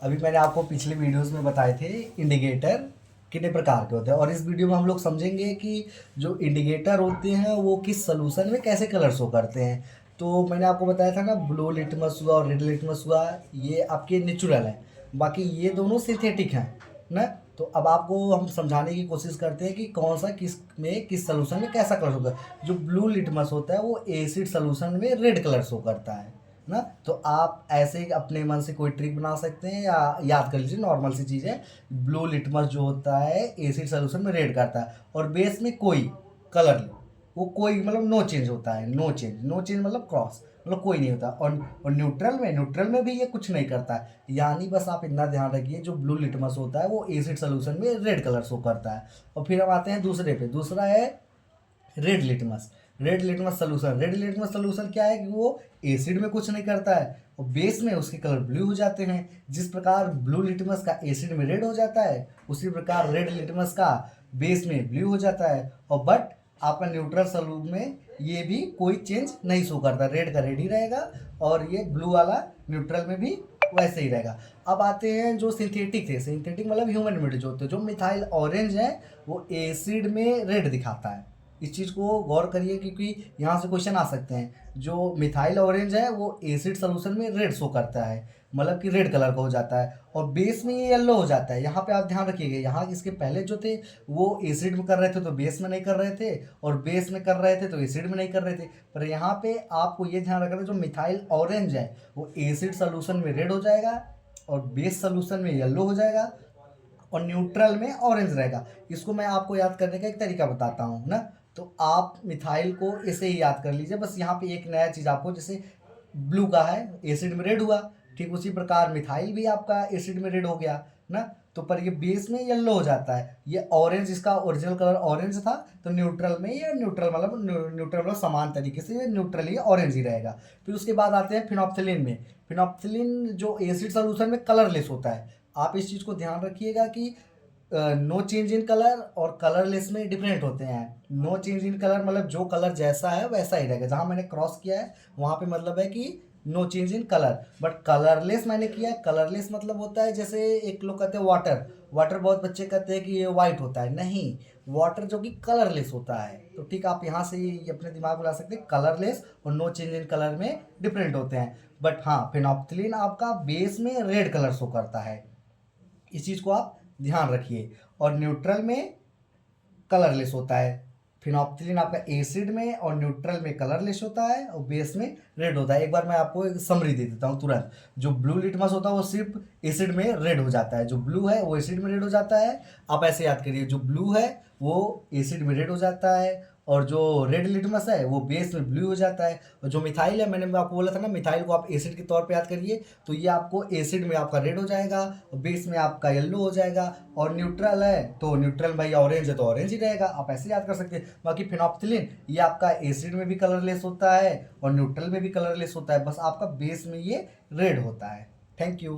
अभी मैंने आपको पिछले वीडियोस में बताए थे इंडिकेटर कितने प्रकार के होते हैं, और इस वीडियो में हम लोग समझेंगे कि जो इंडिकेटर होते हैं वो किस सलूशन में कैसे कलर शो करते हैं। तो मैंने आपको बताया था ना, ब्लू लिटमस हुआ और रेड लिटमस हुआ, ये आपके नेचुरल हैं, बाकी ये दोनों सिंथेटिक हैं ना। तो अब आपको हम समझाने की कोशिश करते हैं कि कौन सा किस सलूशन में कैसा कलर होगा। जो ब्लू लिटमस होता है वो एसिड सलूशन में रेड कलर शो करता है ना। तो आप ऐसे ही अपने मन से कोई ट्रिक बना सकते हैं या याद कर लीजिए, नॉर्मल सी चीज़ है। ब्लू लिटमस जो होता है एसिड सोल्यूशन में रेड करता है, और बेस में कोई कलर लो, वो कोई मतलब नो चेंज होता है। नो चेंज मतलब क्रॉस, मतलब कोई नहीं होता। और न्यूट्रल में भी ये कुछ नहीं करता है। यानी बस आप इतना ध्यान रखिए, जो ब्लू लिटमस होता है वो एसिड सोल्यूशन में रेड कलर शो करता है। और फिर हम आते हैं दूसरे पे, दूसरा है red litmus. Red litmus solution क्या है कि वो एसिड में कुछ नहीं करता है और बेस में उसके कलर ब्लू हो जाते हैं। जिस प्रकार ब्लू लिटमस का एसिड में रेड हो जाता है, उसी प्रकार रेड लिटमस का बेस में ब्लू हो जाता है। और बट आपका न्यूट्रल सलूट में ये भी कोई चेंज नहीं शो करता, रेड का रेड ही रहेगा और ये ब्लू वाला न्यूट्रल में भी वैसे ही रहेगा। अब आते हैं जो सिंथेटिक थे, सिंथेटिक मतलब ह्यूमन मेड जो होते हैं। जो मिथाइल ऑरेंज है वो एसिड में रेड दिखाता है। इस चीज़ को गौर करिए, क्योंकि यहाँ से क्वेश्चन आ सकते हैं। जो मिथाइल ऑरेंज है वो एसिड सोल्यूशन में रेड शो करता है, मतलब कि रेड कलर का हो जाता है, और बेस में ये येलो हो जाता है। यहाँ पे आप ध्यान रखिएगा, यहाँ इसके पहले जो थे वो एसिड में कर रहे थे तो बेस में नहीं कर रहे थे, और बेस में कर रहे थे तो एसिड में नहीं कर रहे थे। पर यहाँ पे आपको ये ध्यान रखना है, जो मिथाइल ऑरेंज है वो एसिड सोल्यूशन में रेड हो जाएगा और बेस सोल्यूशन में येलो हो जाएगा और न्यूट्रल में ऑरेंज रहेगा। इसको मैं आपको याद करने का एक तरीका बताता हूँ ना। तो आप मिथाइल को ऐसे ही याद कर लीजिए। बस यहाँ पे एक नया चीज़ आपको, जैसे ब्लू का है एसिड में रेड हुआ, ठीक उसी प्रकार मिथाइल भी आपका एसिड में रेड हो गया ना। तो पर ये बेस में येलो हो जाता है। ये ऑरेंज, इसका ओरिजिनल कलर ऑरेंज था, तो न्यूट्रल में ये न्यूट्रल मतलब समान तरीके से ये न्यूट्रल ही ऑरेंज ही रहेगा। फिर उसके बाद आते हैं फिनोप्थिलिन में। फिनोप्थिलिन जो एसिड सोल्यूशन में कलरलेस होता है। आप इस चीज़ को ध्यान रखिएगा कि नो चेंज इन कलर और कलरलेस में डिफरेंट होते हैं। नो चेंज इन कलर मतलब जो कलर जैसा है वैसा ही रहेगा। जहाँ मैंने क्रॉस किया है वहाँ पे मतलब है कि no change in colour. But colourless मैंने किया है, कलरलेस मतलब होता है जैसे एक लोग कहते हैं वाटर, वाटर बहुत बच्चे कहते हैं कि ये वाइट होता है, नहीं, वाटर जो कि कलरलेस होता है। तो ठीक, आप यहाँ से ये अपने दिमाग में ला सकते हैं, कलरलेस और नो चेंज इन कलर में डिफरेंट होते हैं। बट हाँ, फिनोप्थिलीन आपका बेस में रेड कलर शो करता है, इस चीज़ को आप ध्यान रखिए। और न्यूट्रल में कलरलेस होता है। फिनोप्थिलीन आपका एसिड में और न्यूट्रल में कलरलेस होता है और बेस में रेड होता है। एक बार मैं आपको एक समरी दे देता हूँ तुरंत। जो ब्लू लिटमस होता है वो सिर्फ एसिड में रेड हो जाता है, जो ब्लू है वो एसिड में रेड हो जाता है। आप ऐसे याद करिए, जो ब्लू है वो एसिड में रेड हो जाता है, और जो रेड लिटमस है वो बेस में ब्लू हो जाता है। और जो मिथाइल है, मैंने आपको बोला था ना, मिथाइल को आप एसिड के तौर पे याद करिए, तो ये आपको एसिड में आपका रेड हो जाएगा और बेस में आपका येलो हो जाएगा। और न्यूट्रल है तो न्यूट्रल भाई ऑरेंज है तो ऑरेंज ही रहेगा, आप ऐसे याद कर सकते हैं। बाकी फिनोप्थिलीन ये आपका एसिड में भी कलरलेस होता है और न्यूट्रल में भी कलरलेस होता है, बस आपका बेस में ये रेड होता है। Thank you.